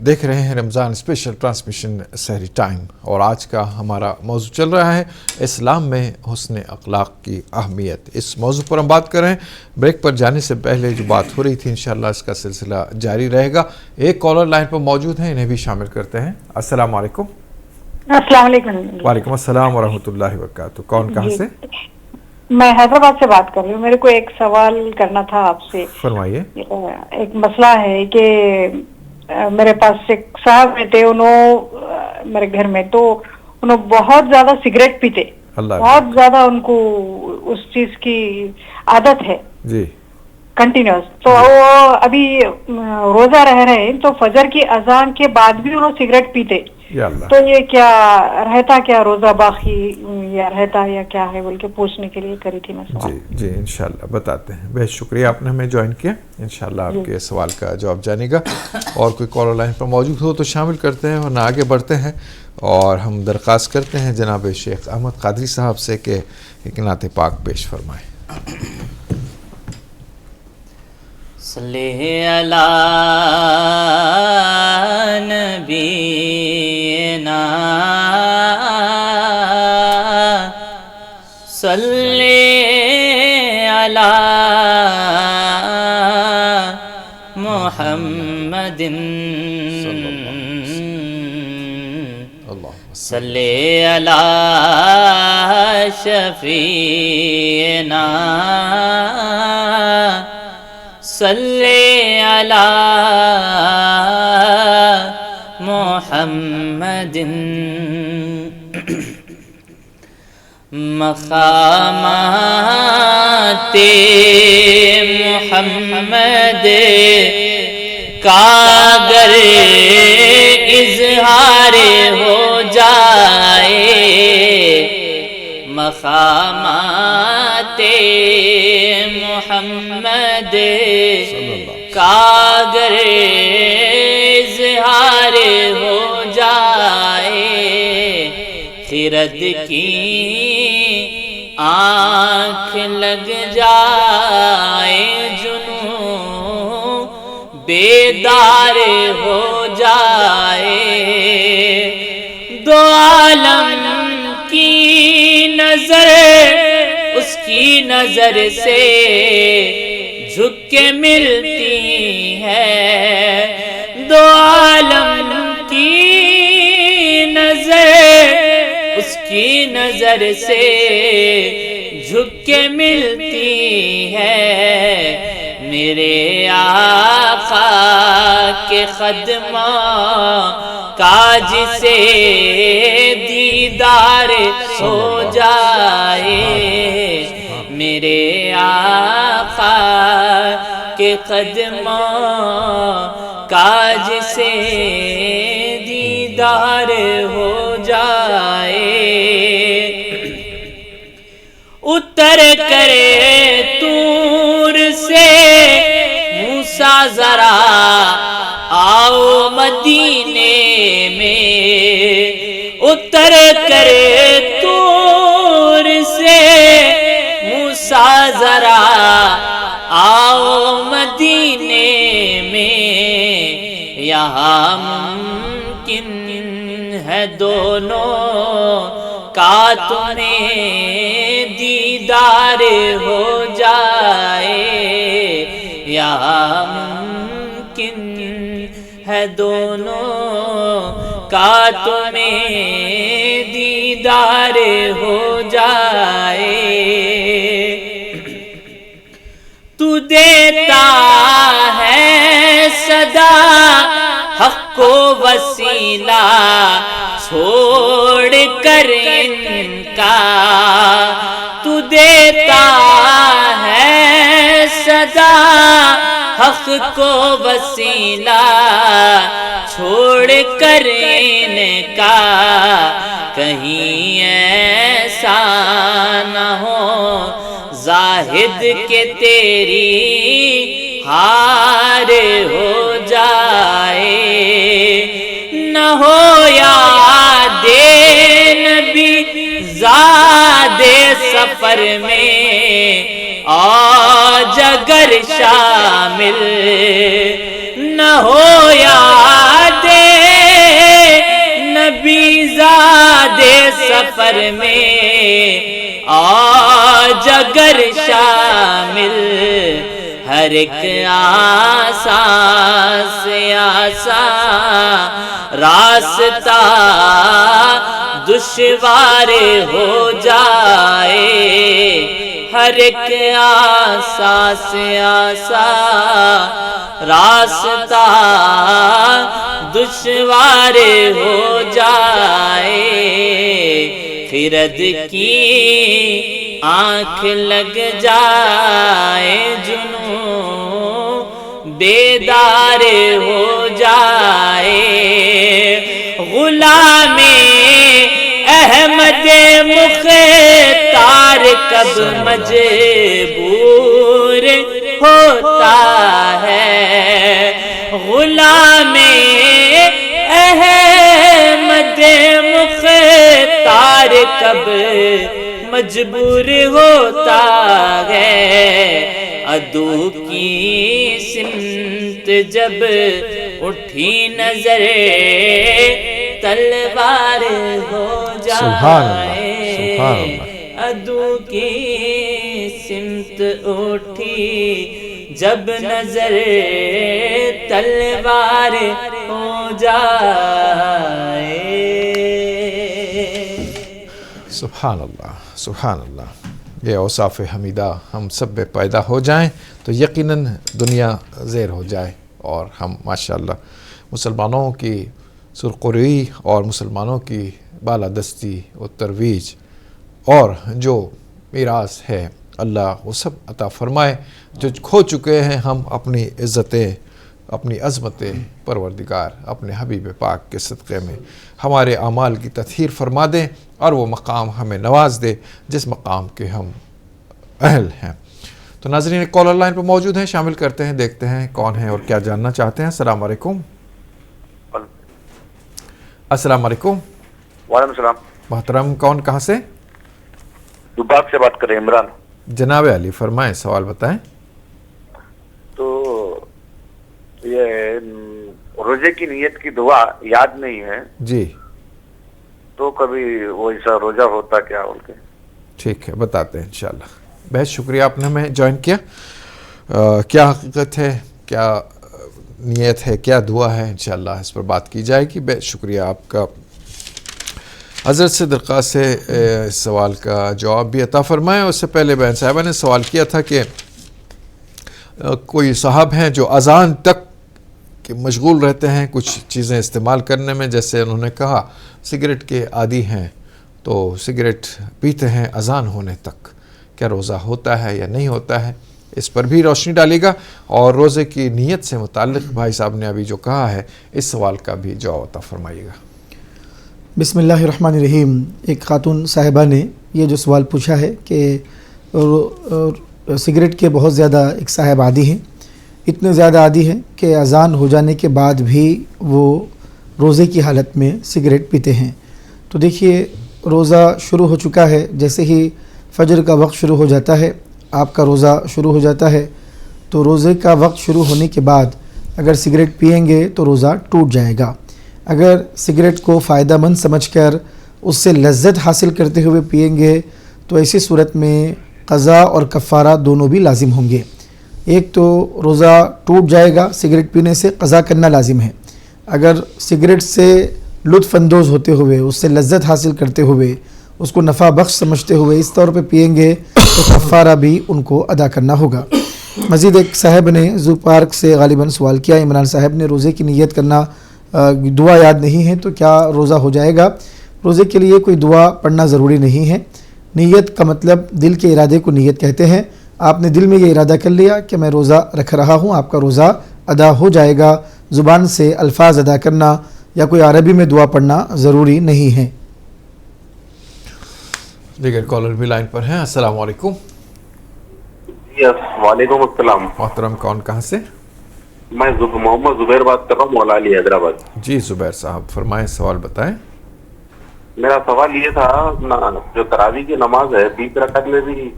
دیکھ رہے ہیں رمضان اسپیشل ٹرانسمیشن سحری ٹائم، اور آج کا ہمارا موضوع چل رہا ہے اسلام میں حسن اخلاق کی اہمیت۔ اس موضوع پر ہم بات کر رہے ہیں۔ بریک پر جانے سے پہلے جو بات ہو رہی تھی انشاءاللہ اس کا سلسلہ جاری رہے گا۔ ایک کالر لائن پر موجود ہیں، انہیں بھی شامل کرتے ہیں۔ السلام علیکم۔ السلام علیکم۔ وعلیکم السلام ورحمۃ اللہ وبرکاتہ۔ کون کہاں سے؟ میں حیدرآباد سے بات کر رہی ہوں۔ میرے کو ایک سوال کرنا تھا آپ سے۔ فرمائیے۔ ایک مسئلہ ہے کہ میرے پاس ایک صاحب رہتے، انہوں میرے گھر میں، تو انہوں بہت زیادہ سگریٹ پیتے، بہت زیادہ ان کو اس چیز کی عادت ہے جی کنٹینیوس۔ تو وہ ابھی روزہ رہ رہے ہیں، تو فجر کی اذان کے بعد بھی انہوں سگریٹ پیتے، تو یہ کیا رہتا، کیا روزہ باقی یا رہتا یا کیا ہے بول کے پوچھنے کے لیے کری تھی میں سوال۔ جی انشاءاللہ بتاتے ہیں۔ بہت شکریہ آپ نے ہمیں جوائن کیا۔ انشاءاللہ آپ کے سوال کا جواب جانے گا۔ اور کوئی کالر لائن پر موجود ہو تو شامل کرتے ہیں، ورنہ آگے بڑھتے ہیں اور ہم درخواست کرتے ہیں جناب شیخ احمد قادری صاحب سے کہ ایک نعت پاک پیش فرمائیں۔ صلی علی نبینا صلی علی محمد صلی علی شفیعنا صلی علی محمد مقامات محمد کا اگر اظہار ہو جائے، مقامات محمد کا اگر اظہار ہو جائے، خرد کی آنکھ لگ جائے، جنوں بیدار ہو جائے، دو عالم کی نظر اس کی نظر سے جھک کے ملتی ہے، دو عالم کی نظر اس کی نظر سے جھک کے ملتی ہے، میرے آقا کے قدموں کا جسے دیدار ہو جائے، میرے آقا کے قدموں کا جسے دیدار ہو جائے، اتر کرے طور سے موسیٰ ذرا آؤ مدینے میں، اتر کرے طور سے موسیٰ ذرا آؤ مدینے میں، یہاں ممکن ہے دونوں کا تمہیں دیدار ہو جائے، یہاں ممکن ہے دونوں کا تمہیں دیدار ہو جائے، تو دیتا ہے صدا حق کو وسیلہ چھوڑ کر ان کا، تو دیتا ہے صدا حق کو وسیلہ چھوڑ کر ان کا، کہیں ایسا نہ ہو زاہد کہ تیری ہار ہو جائے، نہ ہو یاد نبی زاد سفر میں آج اگر شامل، نہ ہو یاد سفر میں آج اگر شامل ہر ایک آسان سے آسان راستہ دشوار ہو جائے، ہر ایک آسان سے آسان راستہ دشوار ہو جائے، خرد کی آنکھ لگ جائے، جنوں بیدار ہو جائے، غلام احمد مختار کب مجبور ہوتا ہے، غلام احمد مختار کب مجبور ہوتا ہے، عدو کی سمت جب اٹھی نظر تلوار ہو جائے، عدو کی سمت اٹھی جب نظر تلوار ہو جائے۔ سبحان اللہ، سبحان اللہ۔ یہ اوصاف حمیدہ ہم سب میں پیدا ہو جائیں تو یقیناً دنیا زیر ہو جائے، اور ہم ماشاءاللہ مسلمانوں کی سرخروئی اور مسلمانوں کی بالادستی و ترویج اور جو میراث ہے اللہ وہ سب عطا فرمائے۔ جو کھو چکے ہیں ہم اپنی عزتیں، اپنی عظمتیں پروردگار اپنے حبیب پاک کے صدقے میں ہمارے اعمال کی تطہیر فرما دیں، اور وہ مقام ہمیں نواز دے جس مقام کے ہم اہل ہیں۔ تو ناظرین کالر لائن پر موجود ہیں، شامل کرتے ہیں، دیکھتے ہیں کون ہیں اور کیا جاننا چاہتے ہیں۔ السلام علیکم۔ السلام علیکم۔ وعلیکم السلام۔ محترم کون، کہاں سے؟ دوباک سے بات کر رہے ہیں، عمران۔ جناب علی فرمائیں، سوال بتائیں۔ تو یہ روزے کی نیت کی دعا یاد نہیں ہے جی، تو کبھی وہ ایسا روزہ ہوتا کیا بول کے؟ ٹھیک ہے، بتاتے ہیں انشاءاللہ۔ بہت شکریہ آپ نے ہمیں جوائن کیا۔ کیا حقیقت ہے، کیا نیت ہے، کیا دعا ہے، انشاءاللہ اس پر بات کی جائے گی۔ بہت شکریہ آپ کا۔ حضرت سے درخواست ہے اس سوال کا جواب بھی عطا فرمائیں۔ اس سے پہلے بہن صاحبہ نے سوال کیا تھا کہ کوئی صاحب ہیں جو اذان تک مشغول رہتے ہیں کچھ چیزیں استعمال کرنے میں، جیسے انہوں نے کہا سگریٹ کے عادی ہیں تو سگریٹ پیتے ہیں اذان ہونے تک، کیا روزہ ہوتا ہے یا نہیں ہوتا ہے، اس پر بھی روشنی ڈالے گا، اور روزے کی نیت سے متعلق بھائی صاحب نے ابھی جو کہا ہے اس سوال کا بھی جواب عطا فرمائیے گا۔ بسم اللہ الرحمن الرحیم۔ ایک خاتون صاحبہ نے یہ جو سوال پوچھا ہے کہ سگریٹ کے بہت زیادہ ایک صاحب عادی ہیں، اتنے زیادہ عادی ہیں کہ اذان ہو جانے کے بعد بھی وہ روزے کی حالت میں سگریٹ پیتے ہیں۔ تو دیکھیے روزہ شروع ہو چکا ہے، جیسے ہی فجر کا وقت شروع ہو جاتا ہے آپ کا روزہ شروع ہو جاتا ہے، تو روزے کا وقت شروع ہونے کے بعد اگر سگریٹ پئیں گے تو روزہ ٹوٹ جائے گا۔ اگر سگریٹ کو فائدہ مند سمجھ کر اس سے لذت حاصل کرتے ہوئے پئیں گے تو ایسی صورت میں قضا اور کفارہ دونوں بھی لازم ہوں گے۔ ایک تو روزہ ٹوٹ جائے گا، سگریٹ پینے سے قضا کرنا لازم ہے۔ اگر سگریٹ سے لطف اندوز ہوتے ہوئے، اس سے لذت حاصل کرتے ہوئے، اس کو نفع بخش سمجھتے ہوئے اس طور پہ پئیں گے تو کفارہ بھی ان کو ادا کرنا ہوگا۔ مزید ایک صاحب نے زو پارک سے غالباً سوال کیا، عمران صاحب نے روزے کی نیت کرنا دعا یاد نہیں ہے تو کیا روزہ ہو جائے گا؟ روزے کے لیے کوئی دعا پڑھنا ضروری نہیں ہے۔ نیت کا مطلب دل کے ارادے کو نیت کہتے ہیں۔ آپ نے دل میں یہ ارادہ کر لیا کہ میں روزہ رکھ رہا ہوں، آپ کا روزہ ادا ہو جائے گا۔ زبان سے الفاظ ادا کرنا یا کوئی عربی میں دعا پڑھنا ضروری نہیں ہے۔ دیگر کالر بھی لائن پر ہیں۔ السلام علیکم۔ جی وعلیکم السلام۔ محترم کون، کہاں سے؟ میں محمد زبیر بات کر رہا ہوں، مولا علی حیدرآباد۔ جی زبیر صاحب فرمائیں، سوال بتائیں۔ میرا سوال یہ تھا، جو تراویح کی نماز ہے 20 رکعت میں بھی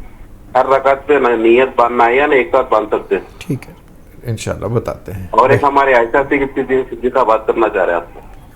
ہر رکعت پہ نیت باندھنا ہے یا نہیں ایک ساتھ باندھ سکتے؟ ٹھیک ہے انشاءاللہ بتاتے ہیں۔ اور ایک ہمارے عائشہ سے کتنی دن سے جی کا بات کرنا چاہ رہے ہیں آپ کو۔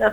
10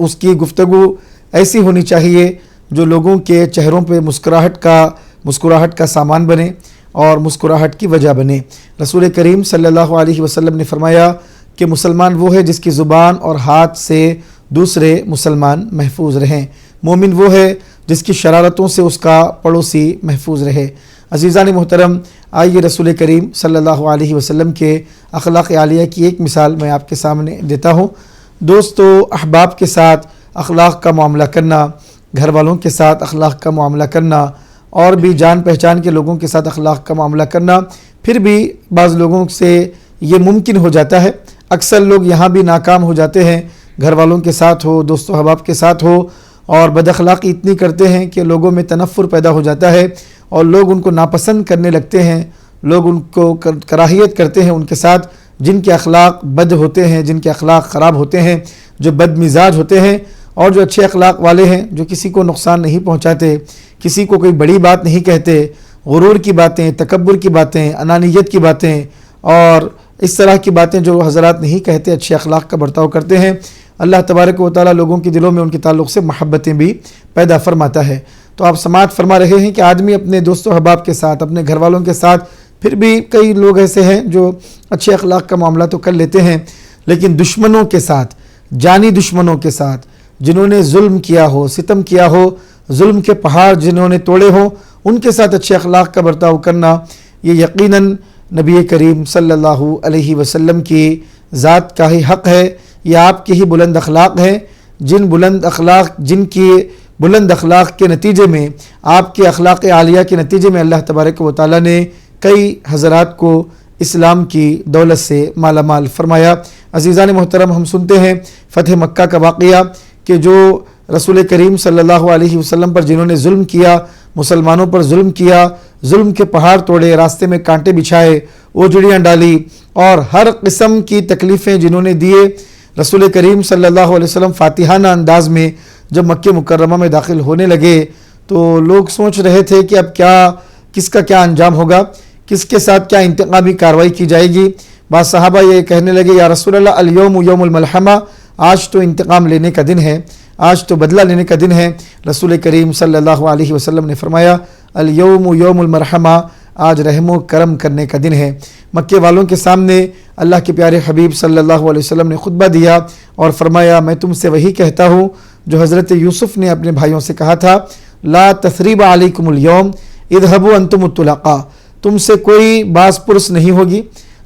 اس کی گفتگو ایسی ہونی چاہیے جو لوگوں کے چہروں پہ مسکراہٹ کا سامان بنے اور مسکراہٹ کی وجہ بنے۔ رسول کریم صلی اللہ علیہ وسلم نے فرمایا کہ مسلمان وہ ہے جس کی زبان اور ہاتھ سے دوسرے مسلمان محفوظ رہیں، مومن وہ ہے جس کی شرارتوں سے اس کا پڑوسی محفوظ رہے۔ عزیزان محترم، آئیے رسول کریم صلی اللہ علیہ وسلم کے اخلاق عالیہ کی ایک مثال میں آپ کے سامنے دیتا ہوں۔ دوستو، احباب کے ساتھ اخلاق کا معاملہ کرنا، گھر والوں کے ساتھ اخلاق کا معاملہ کرنا، اور بھی جان پہچان کے لوگوں کے ساتھ اخلاق کا معاملہ کرنا، پھر بھی بعض لوگوں سے یہ ممکن ہو جاتا ہے۔ اکثر لوگ یہاں بھی ناکام ہو جاتے ہیں، گھر والوں کے ساتھ ہو، دوست و احباب کے ساتھ ہو، اور بد اخلاقی اتنی کرتے ہیں کہ لوگوں میں تنفر پیدا ہو جاتا ہے اور لوگ ان کو ناپسند کرنے لگتے ہیں، لوگ ان کو کراہیت کرتے ہیں ان کے ساتھ جن کے اخلاق بد ہوتے ہیں، جن کے اخلاق خراب ہوتے ہیں، جو بد مزاج ہوتے ہیں، اور جو اچھے اخلاق والے ہیں، جو کسی کو نقصان نہیں پہنچاتے، کسی کو کوئی بڑی بات نہیں کہتے، غرور کی باتیں، تکبر کی باتیں، انانیت کی باتیں اور اس طرح کی باتیں جو حضرات نہیں کہتے، اچھے اخلاق کا برتاؤ کرتے ہیں، اللہ تبارک و تعالیٰ لوگوں کے دلوں میں ان کے تعلق سے محبتیں بھی پیدا فرماتا ہے۔ تو آپ سماعت فرما رہے ہیں کہ آدمی اپنے دوست و احباب کے ساتھ، اپنے گھر والوں کے ساتھ، پھر بھی کئی لوگ ایسے ہیں جو اچھے اخلاق کا معاملہ تو کر لیتے ہیں، لیکن دشمنوں کے ساتھ، جانی دشمنوں کے ساتھ، جنہوں نے ظلم کیا ہو، ستم کیا ہو، ظلم کے پہاڑ جنہوں نے توڑے ہوں، ان کے ساتھ اچھے اخلاق کا برتاؤ کرنا، یہ یقیناً نبی کریم صلی اللہ علیہ وسلم کی ذات کا ہی حق ہے، یہ آپ کے ہی بلند اخلاق ہیں، جن کی بلند اخلاق کے نتیجے میں، آپ کے اخلاق عالیہ کے نتیجے میں اللہ تبارک و تعالیٰ نے کئی حضرات کو اسلام کی دولت سے مالا مال فرمایا۔ عزیزان محترم، ہم سنتے ہیں فتح مکہ کا واقعہ کہ جو رسول کریم صلی اللہ علیہ وسلم پر جنہوں نے ظلم کیا، مسلمانوں پر ظلم کیا، ظلم کے پہاڑ توڑے، راستے میں کانٹے بچھائے، اوجڑیاں ڈالی اور ہر قسم کی تکلیفیں جنہوں نے دیے، رسول کریم صلی اللہ علیہ وسلم فاتحانہ انداز میں جب مکہ مکرمہ میں داخل ہونے لگے تو لوگ سوچ رہے تھے کہ اب کس کا کیا انجام ہوگا، کس کے ساتھ کیا انتقامی کارروائی کی جائے گی۔ بعض صحابہ یہ کہنے لگے، یا رسول اللہ، الیوم یوم الملحمہ، آج تو انتقام لینے کا دن ہے، آج تو بدلہ لینے کا دن ہے۔ رسول کریم صلی اللہ علیہ وسلم نے فرمایا، الیوم یوم المرحمہ، آج رحم و کرم کرنے کا دن ہے۔ مکے والوں کے سامنے اللہ کے پیارے حبیب صلی اللہ علیہ وسلم نے خطبہ دیا اور فرمایا، میں تم سے وہی کہتا ہوں جو حضرت یوسف نے اپنے بھائیوں سے کہا تھا، لا تثریب علیکم اليوم اذهبوا انتم الطلقاء، تم سے کوئی باز پرس نہیں ہوگی،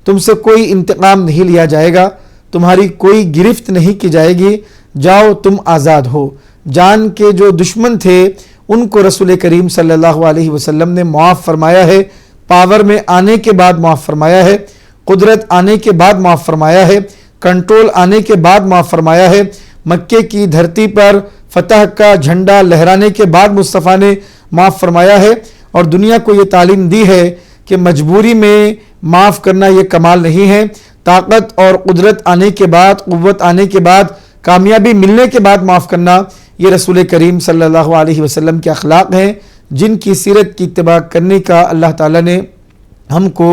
تم سے کوئی انتقام نہیں لیا جائے گا، تمہاری کوئی گرفت نہیں کی جائے گی، جاؤ تم آزاد ہو۔ جان کے جو دشمن تھے ان کو رسول کریم صلی اللہ علیہ وسلم نے معاف فرمایا ہے، پاور میں آنے کے بعد معاف فرمایا ہے، قدرت آنے کے بعد معاف فرمایا ہے، کنٹرول آنے کے بعد معاف فرمایا ہے، مکے کی دھرتی پر فتح کا جھنڈا لہرانے کے بعد مصطفیٰ نے معاف فرمایا ہے، اور دنیا کو یہ تعلیم دی ہے کہ مجبوری میں معاف کرنا یہ کمال نہیں ہے، طاقت اور قدرت آنے کے بعد، قوت آنے کے بعد، کامیابی ملنے کے بعد معاف کرنا یہ رسول کریم صلی اللہ علیہ وسلم کے اخلاق ہیں، جن کی سیرت کی اتباع کرنے کا اللہ تعالیٰ نے ہم کو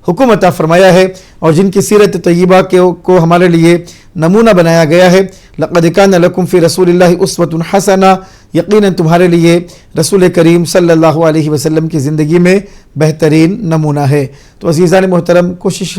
حکم عطا فرمایا ہے، اور جن کی سیرت طیبہ کو ہمارے لیے نمونہ بنایا گیا ہے۔ لقد کان لکم فی رسول اللہ اسوۃ حسنہ، یقیناً تمہارے لیے رسول کریم صلی اللہ علیہ وسلم کی زندگی میں بہترین نمونہ ہے۔ تو عزیزان محترم، کوشش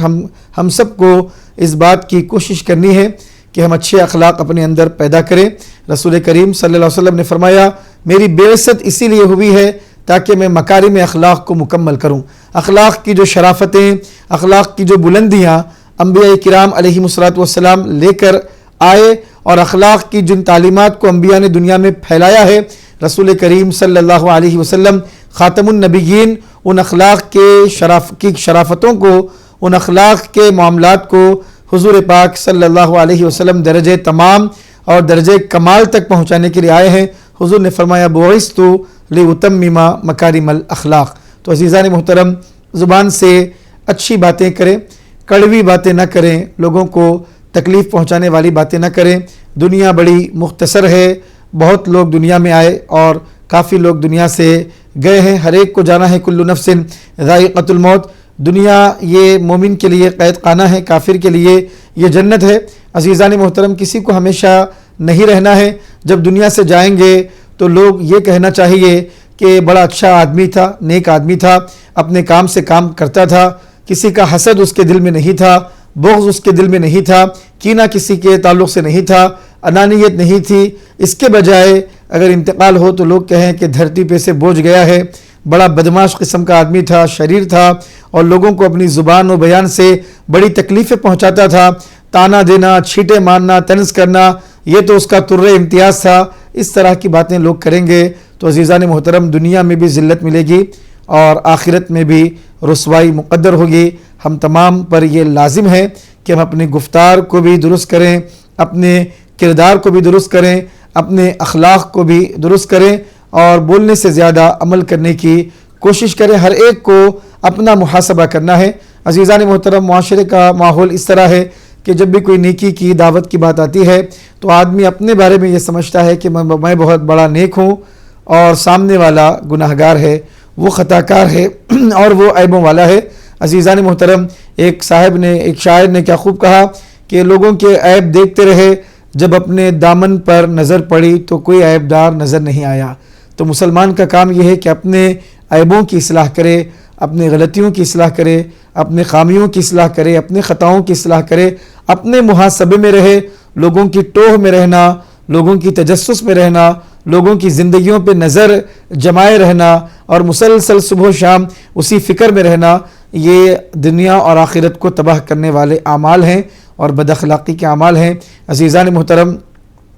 ہم سب کو اس بات کی کوشش کرنی ہے کہ ہم اچھے اخلاق اپنے اندر پیدا کریں۔ رسول کریم صلی اللہ علیہ وسلم نے فرمایا، میری بعثت اسی لیے ہوئی ہے تاکہ میں مکارم اخلاق کو مکمل کروں۔ اخلاق کی جو شرافتیں، اخلاق کی جو بلندیاں انبیاء کرام علیہ السلام لے کر آئے، اور اخلاق کی جن تعلیمات کو انبیاء نے دنیا میں پھیلایا ہے، رسول کریم صلی اللہ علیہ وسلم خاتم النبیین ان اخلاق کی شرافتوں کو، ان اخلاق کے معاملات کو حضور پاک صلی اللہ علیہ وسلم درجہ تمام اور درجہ کمال تک پہنچانے کے لیے آئے ہیں۔ حضور نے فرمایا، بعثت لأتمم مکارم الاخلاق۔ تو عزیزان محترم، زبان سے اچھی باتیں کریں، کڑوی باتیں نہ کریں، لوگوں کو تکلیف پہنچانے والی باتیں نہ کریں۔ دنیا بڑی مختصر ہے، بہت لوگ دنیا میں آئے اور کافی لوگ دنیا سے گئے ہیں، ہر ایک کو جانا ہے، کل نفس ذائقۃ الموت۔ دنیا یہ مومن کے لیے قید خانہ ہے، کافر کے لیے یہ جنت ہے۔ عزیزان محترم، کسی کو ہمیشہ نہیں رہنا ہے. جب دنیا سے جائیں گے تو لوگ یہ کہنا چاہیے کہ بڑا اچھا آدمی تھا, نیک آدمی تھا, اپنے کام سے کام کرتا تھا, کسی کا حسد اس کے دل میں نہیں تھا, بغض اس کے دل میں نہیں تھا, کینہ کسی کے تعلق سے نہیں تھا, انانیت نہیں تھی. اس کے بجائے اگر انتقال ہو تو لوگ کہیں کہ دھرتی پہ سے بوجھ گیا ہے, بڑا بدمعاش قسم کا آدمی تھا, شریر تھا اور لوگوں کو اپنی زبان و بیان سے بڑی تکلیفیں پہنچاتا تھا, تانا دینا, چھیٹے مارنا, طنز کرنا, یہ تو اس کا طر امتیاز تھا. اس طرح کی باتیں لوگ کریں گے تو عزیزان محترم دنیا میں بھی ذلت ملے گی اور آخرت میں بھی رسوائی مقدر ہوگی. ہم تمام پر یہ لازم ہے کہ ہم اپنے گفتار کو بھی درست کریں, اپنے کردار کو بھی درست کریں, اپنے اخلاق کو بھی درست کریں اور بولنے سے زیادہ عمل کرنے کی کوشش کریں. ہر ایک کو اپنا محاسبہ کرنا ہے. عزیزان محترم معاشرے کا ماحول اس طرح ہے کہ جب بھی کوئی نیکی کی دعوت کی بات آتی ہے تو آدمی اپنے بارے میں یہ سمجھتا ہے کہ میں بہت بڑا نیک ہوں اور سامنے والا گناہگار ہے, وہ خطاکار ہے اور وہ عیبوں والا ہے. عزیزان محترم ایک شاعر نے کیا خوب کہا کہ لوگوں کے عیب دیکھتے رہے, جب اپنے دامن پر نظر پڑی تو کوئی عیب دار نظر نہیں آیا. تو مسلمان کا کام یہ ہے کہ اپنے عیبوں کی اصلاح کرے, اپنے غلطیوں کی اصلاح کرے, اپنے خامیوں کی اصلاح کرے, اپنے خطاؤں کی اصلاح کرے, اپنے محاسبے میں رہے, لوگوں کی ٹوہ میں رہنا, لوگوں کی تجسس میں رہنا, لوگوں کی زندگیوں پہ نظر جمائے رہنا اور مسلسل صبح و شام اسی فکر میں رہنا, یہ دنیا اور آخرت کو تباہ کرنے والے اعمال ہیں اور بد اخلاقی کے اعمال ہیں. عزیزان محترم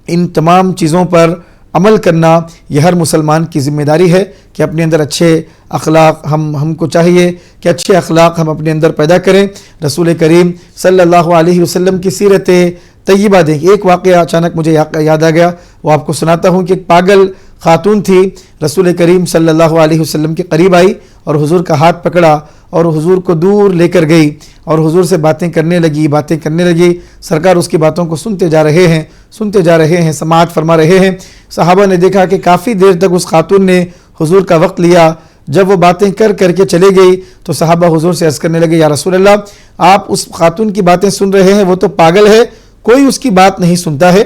ان تمام چیزوں پر عمل کرنا یہ ہر مسلمان کی ذمہ داری ہے کہ اپنے اندر اچھے اخلاق ہم کو چاہیے کہ اچھے اخلاق ہم اپنے اندر پیدا کریں. رسول کریم صلی اللہ علیہ وسلم کی سیرت طیبہ دیکھیں. ایک واقعہ اچانک مجھے یاد آ گیا, وہ آپ کو سناتا ہوں کہ ایک پاگل خاتون تھی, رسول کریم صلی اللہ علیہ وسلم کے قریب آئی اور حضور کا ہاتھ پکڑا اور حضور کو دور لے کر گئی اور حضور سے باتیں کرنے لگی. سرکار اس کی باتوں کو سنتے جا رہے ہیں, سماعت فرما رہے ہیں. صحابہ نے دیکھا کہ کافی دیر تک اس خاتون نے حضور کا وقت لیا. جب وہ باتیں کر کے چلے گئی تو صحابہ حضور سے عرض کرنے لگے, یا رسول اللہ آپ اس خاتون کی باتیں سن رہے ہیں, وہ تو پاگل ہے, کوئی اس کی بات نہیں سنتا ہے,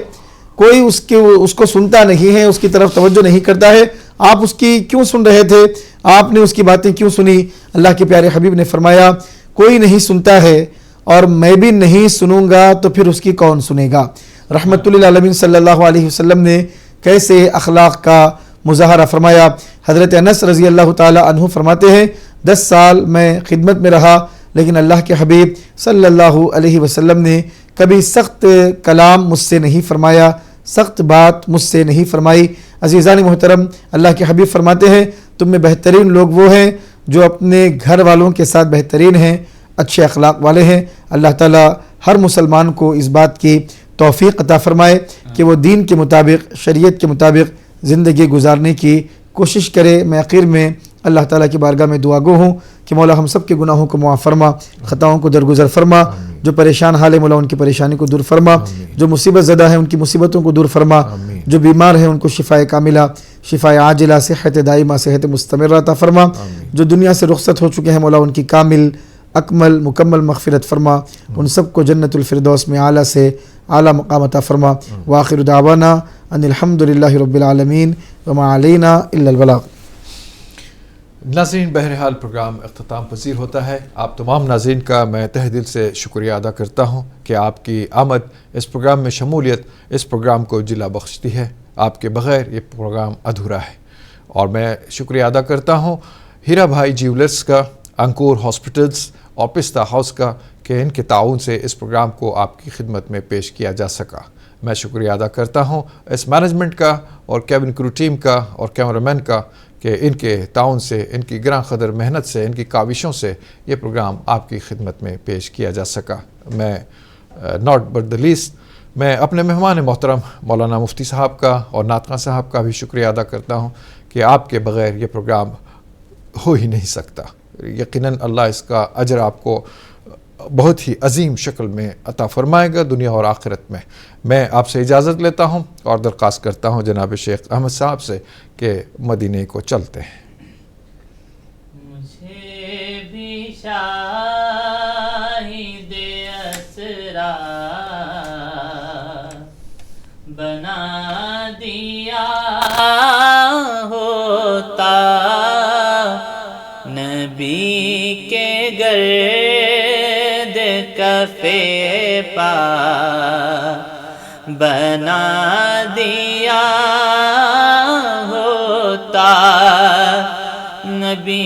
کوئی اس کو سنتا نہیں ہے, اس کی طرف توجہ نہیں کرتا ہے, آپ اس کی کیوں سن رہے تھے, آپ نے اس کی باتیں کیوں سنی؟ اللہ کے پیارے حبیب نے فرمایا کوئی نہیں سنتا ہے اور میں بھی نہیں سنوں گا تو پھر اس کی کون سنے گا. رحمت للعالمین صلی اللہ علیہ وسلم نے کیسے اخلاق کا مظاہرہ فرمایا. حضرت انس رضی اللہ تعالی عنہ فرماتے ہیں 10 سال میں خدمت میں رہا لیکن اللہ کے حبیب صلی اللہ علیہ وسلم نے کبھی سخت کلام مجھ سے نہیں فرمایا, سخت بات مجھ سے نہیں فرمائی. عزیزان محترم اللہ کے حبیب فرماتے ہیں تم میں بہترین لوگ وہ ہیں جو اپنے گھر والوں کے ساتھ بہترین ہیں, اچھے اخلاق والے ہیں. اللہ تعالی ہر مسلمان کو اس بات کی توفیق عطا فرمائے کہ وہ دین کے مطابق, شریعت کے مطابق زندگی گزارنے کی کوشش کرے. میں آخر میں اللہ تعالیٰ کی بارگاہ میں دعا گو ہوں کہ مولا ہم سب کے گناہوں کو معاف فرما, خطاؤں کو درگزر فرما, جو پریشان حال ہے مولا ان کی پریشانی کو دور فرما, جو مصیبت زدہ ہیں ان کی مصیبتوں کو دور فرما, جو بیمار ہیں ان کو شفائے کاملہ, شفائے عاجلہ, صحت دائمہ, صحت مستمرہ عطا فرما, جو دنیا سے رخصت ہو چکے ہیں مولا ان کی کامل اکمل مکمل مغفرت فرما, ان سب کو جنت الفردوس میں اعلیٰ سے اعلیٰ مقام عطا فرما. وآخر دعوانا ان الحمد للہ رب العالمین وما علینا الا البلاغ. ناظرین بہرحال پروگرام اختتام پذیر ہوتا ہے. آپ تمام ناظرین کا میں تہ دل سے شکریہ ادا کرتا ہوں کہ آپ کی آمد اس پروگرام میں شمولیت اس پروگرام کو جلا بخشتی ہے. آپ کے بغیر یہ پروگرام ادھورا ہے. اور میں شکریہ ادا کرتا ہوں ہیرا بھائی جیولرز کا, انکور ہاسپٹلز اور پستہ ہاؤس کا کہ ان کے تعاون سے اس پروگرام کو آپ کی خدمت میں پیش کیا جا سکا. میں شکریہ ادا کرتا ہوں اس مینجمنٹ کا اور کیبن کرو ٹیم کا اور کیمرہ مین کا کہ ان کے تعاون سے, ان کی گراں قدر محنت سے, ان کی کاوشوں سے یہ پروگرام آپ کی خدمت میں پیش کیا جا سکا. میں ناٹ بٹ دا لیسٹ میں اپنے مہمان محترم مولانا مفتی صاحب کا اور ناطقہ صاحب کا بھی شکریہ ادا کرتا ہوں کہ آپ کے بغیر یہ پروگرام ہو ہی نہیں سکتا. یقیناً اللہ اس کا اجر آپ کو بہت ہی عظیم شکل میں عطا فرمائے گا دنیا اور آخرت میں. میں آپ سے اجازت لیتا ہوں اور درخواست کرتا ہوں جناب شیخ احمد صاحب سے کہ مدینے کو چلتے ہیں. مجھے بھی شاہد اسرار بنا دیا ہوتا نبی کے گرد کفے پا بنا دیا ہوتا نبی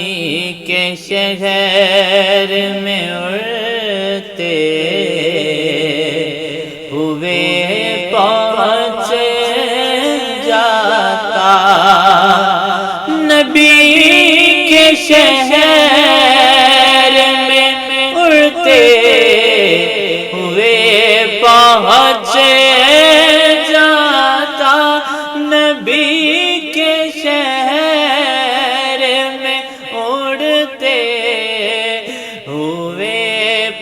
کے شہر میں اڑتے ہوئے پہنچ جاتا نبی کے شہر میں اڑتے ہوئے پہنچ جاتا نبی کے شہر میں اڑتے ہوئے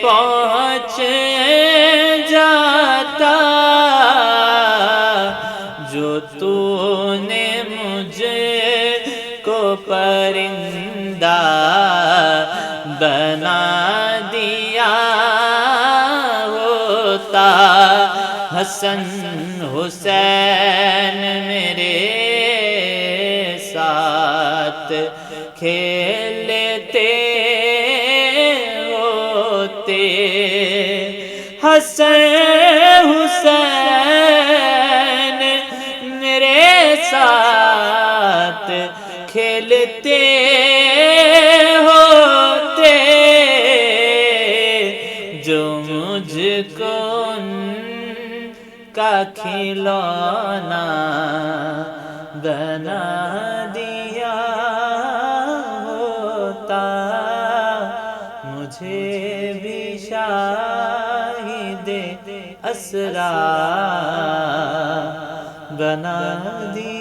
پہنچ جاتا جو تو نے مجھ کو پرندہ بنا دیا ہوتا حسن حسین میرے ساتھ کھیلتے ہوتے حسن حسین میرے ساتھ کھیلتے ہوتے جو مجھ کو ان کا کھلونا بنا دیا ہوتا مجھے بھی شاہد اسرا بنا دیا